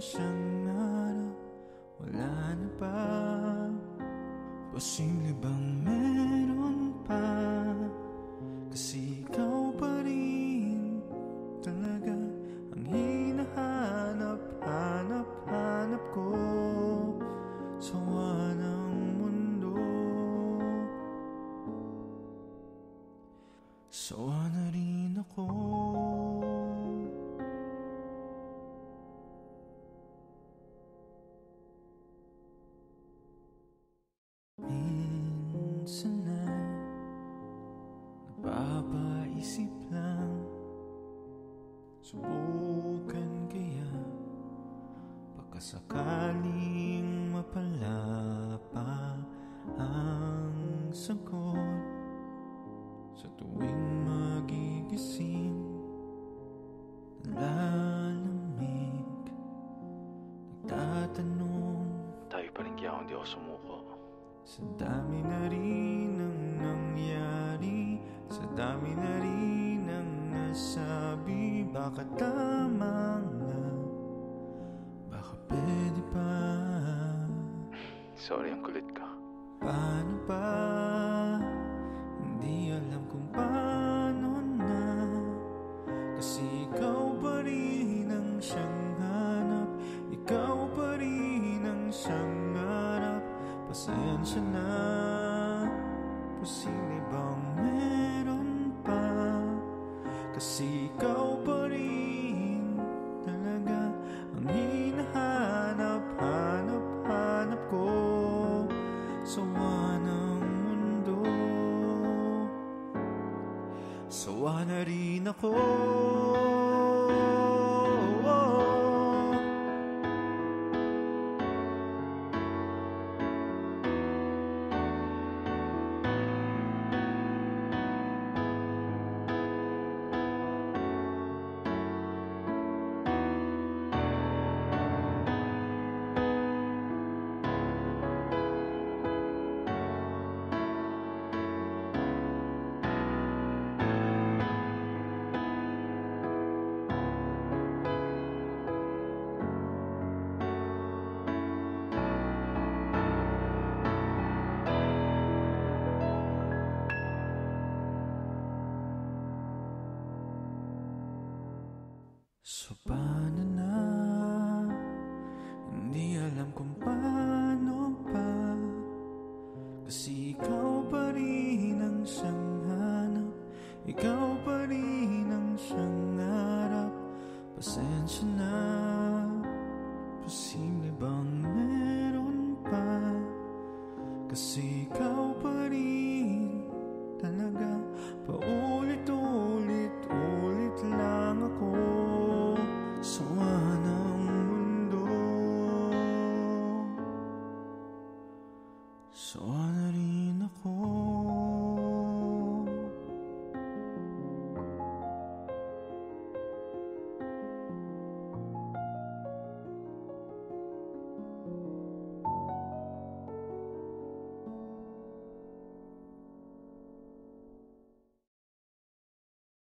siyang harap, wala na ba? Posible bang meron pa? Kasi ikaw pa rin talaga ang hinahanap, hanap ko. Sawa ng mundo, sawa na rin ako. Minsan ay napapaisip lang, subukan kaya baka sakaling mapalapa ang sagot. Sa tuwing magigising, nalalamig, nagtatanong, tayo pa rin kaya hindi ako sumuko. sa dami na rin ang nangyari, sa dami na rin ang nasabi. Baka tama nga, baka pwede pa. Sorry, ang kulit ka. Paano ba? Hindi alam kung paano na. Kasi ikaw pa rin ang siyang hanap, ikaw pa rin ang siyang harap. Pasensya na, posible bang meron pa? Kasi ikaw pa rin talaga ang hinahanap, hanap ko. Sawa ng mundo, sawa na rin ako. So paano na? Hindi alam kung paano pa. Kasi ikaw pa rin ang siyang hanap, ikaw pa rin ang siyang harap. Pasensya na, posible bang meron pa? Kasi